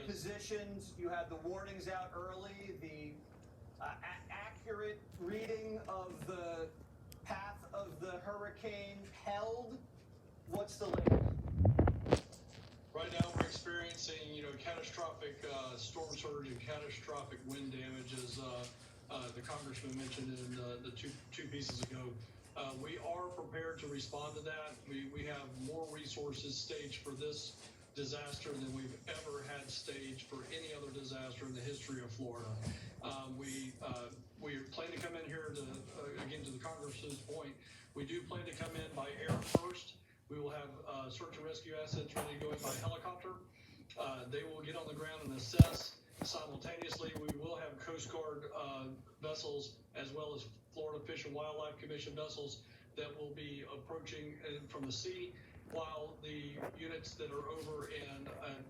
positioned, you had the warnings out early, the accurate reading of the path of the hurricane held. What's the latest? Right now we're experiencing, catastrophic storm surge and catastrophic wind damage, as the congressman mentioned in the two pieces ago. We are prepared to respond to that. We have more resources staged for this disaster than we've ever had staged for any other disaster in the history of Florida. We plan to come in here to, again, to the congressman's point, we do plan to come in by air first. We will have search and rescue assets ready to go in by helicopter. They will get on the ground and assess. Simultaneously, we will have Coast Guard vessels as well as Florida Fish and Wildlife Commission vessels that will be approaching from the sea, while the units that are over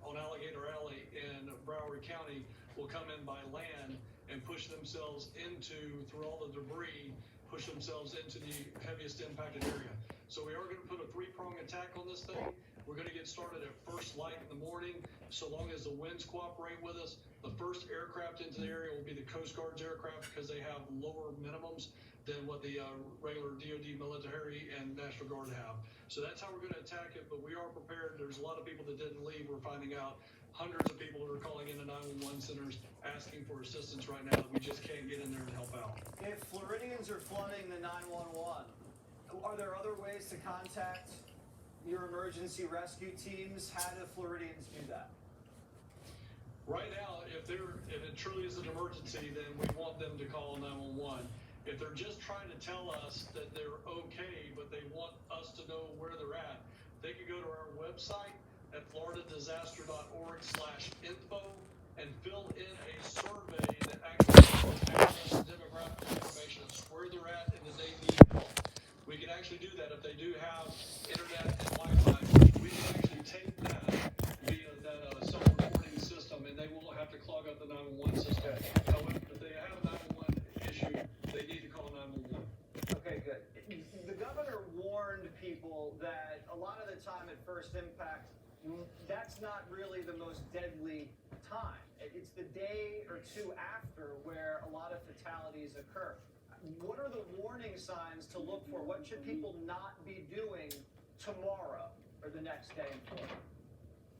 on Alligator Alley in Broward County will come in by land and push themselves through all the debris, push themselves into the heaviest impacted area. So we are going to put a three-prong attack on this thing. We're going to get started at first light in the morning, so long as the winds cooperate with us. The first aircraft into the area will be the Coast Guard's aircraft, because they have lower minimums than what the regular DoD military and National Guard have. So that's how we're going to attack it, but we are prepared. There's a lot of people that didn't leave. We're finding out hundreds of people that are calling into 911 centers asking for assistance right now that we just can't get in there and help out. If Floridians are flooding the 911, are there other ways to contact your emergency rescue teams? How do Floridians do that? Right now, if it truly is an emergency, then we want them to call 911. If they're just trying to tell us that they're okay, but they want us to know where they're at, they can go to our website at floridadisaster.org/info and fill in a survey that actually has demographic information of where they're at and that they need help. We can actually do that. If they do have internet and Wi-Fi, we can actually take that via that self-reporting system, and they won't have to clog up the 911 system. However, if they have a 911 issue, they need to call 911. Okay, good. The governor warned people that a lot of the time at first impact, that's not really the most deadly time. It's the day or two after where a lot of fatalities occur. What are the warning signs to look for? What should people not be doing tomorrow or the next day in Florida?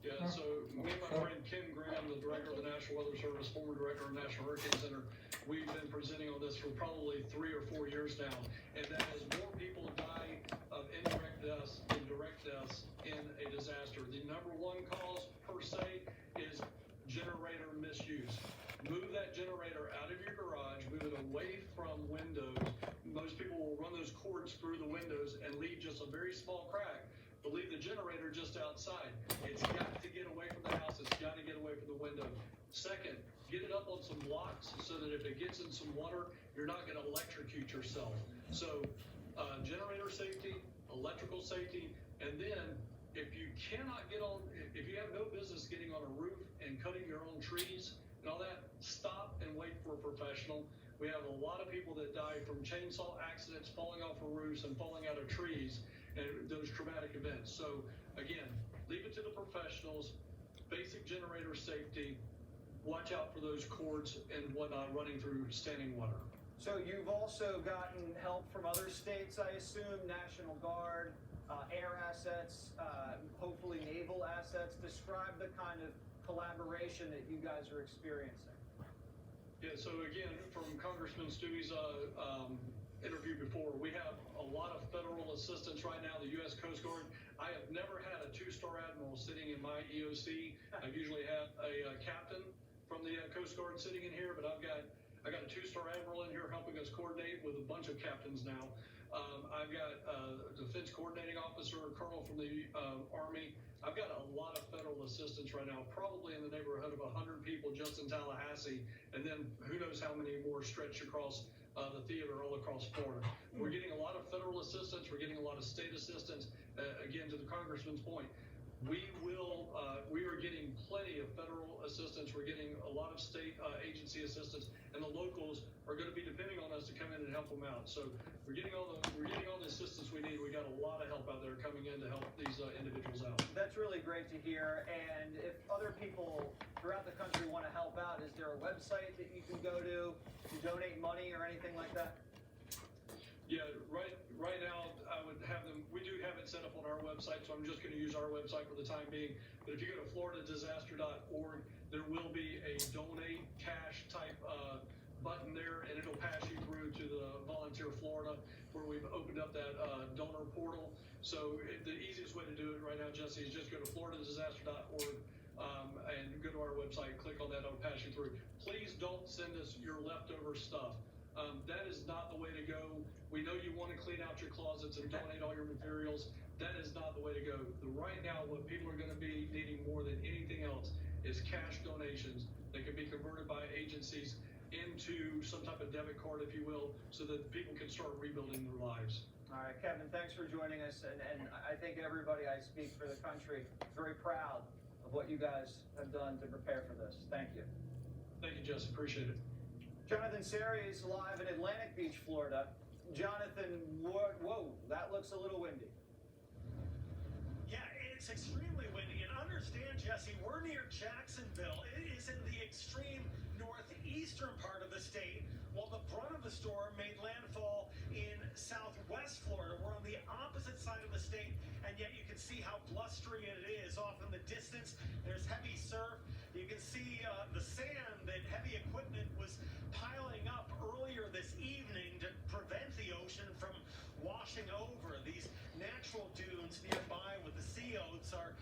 Yeah, so me and my friend Kim Graham, the director of the National Weather Service, former director of the National Hurricane Center, we've been presenting on this for probably 3 or 4 years now, and that is more people die of indirect deaths than direct deaths in a disaster. The number one cause per se is generator misuse. Move that generator out of your garage, move it away from windows. Most people will run those cords through the windows and leave just a very small crack, but leave the generator just outside. It's got to get away from the house. It's got to get away from the window. Second, get it up on some blocks so that if it gets in some water, you're not going to electrocute yourself. So generator safety, electrical safety, and then if you have no business getting on a roof and cutting your own trees and all that, stop and wait for a professional. We have a lot of people that die from chainsaw accidents, falling off of roofs and falling out of trees, and those traumatic events. So again, leave it to the professionals. Basic generator safety. Watch out for those cords and whatnot running through standing water. So you've also gotten help from other states, I assume, National Guard, air assets, hopefully naval assets. Describe the kind of collaboration that you guys are experiencing. Yeah, so again, from Congressman Stewie's interview before, we have a lot of federal assistance right now, the U.S. Coast Guard. I have never had a 2-star admiral sitting in my EOC. I usually have a captain from the Coast Guard sitting in here, but I got a 2-star admiral in here helping us coordinate with a bunch of captains now. I've got a defense coordinating officer, a colonel from the Army. I've got a lot of federal assistance right now, probably in the neighborhood of 100 people just in Tallahassee, and then who knows how many more stretched across the theater all across Florida. We're getting a lot of federal assistance. We're getting a lot of state assistance. Again, to the congressman's point, we are getting plenty of federal assistance. We're getting a lot of state agency assistance, and the locals are going to be depending on us to come in and help them out. So we're getting all the assistance we need. We got a lot of help out there coming in to help these individuals out. That's really great to hear. And if other people throughout the country want to help out, is there a website that you can go to donate money or anything like that? Yeah, right now, I would have them, we do have it set up on our website, so I'm just gonna use our website for the time being. But if you go to floridadisaster.org, there will be a donate cash type, button there, and it'll pass you through to the Volunteer Florida, where we've opened up that, donor portal. So the easiest way to do it right now, Jesse, is just go to floridadisaster.org, and go to our website, click on that, it'll pass you through. Please don't send us your leftover stuff. That is not the way to go. We know you want to clean out your closets and donate all your materials. That is not the way to go. Right now, what people are going to be needing more than anything else is cash donations that can be converted by agencies into some type of debit card, if you will, so that people can start rebuilding their lives. All right, Kevin, thanks for joining us. And I think everybody, I speak for the country, is very proud of what you guys have done to prepare for this. Thank you. Thank you, Jess. Appreciate it. Jonathan Seri is live in Atlantic Beach, Florida. Jonathan, whoa, that looks a little windy. Yeah, it's extremely windy. And understand, Jesse, we're near Jacksonville. It is in the extreme northeastern part of the state, while the brunt of the storm made landfall in southwest Florida. We're on the opposite side of the state, and yet you can see how blustery it is off in the distance. There's heavy surf. You can see the sand that heavy equipment was piling up earlier this evening to prevent the ocean from washing over. These natural dunes nearby with the sea oats are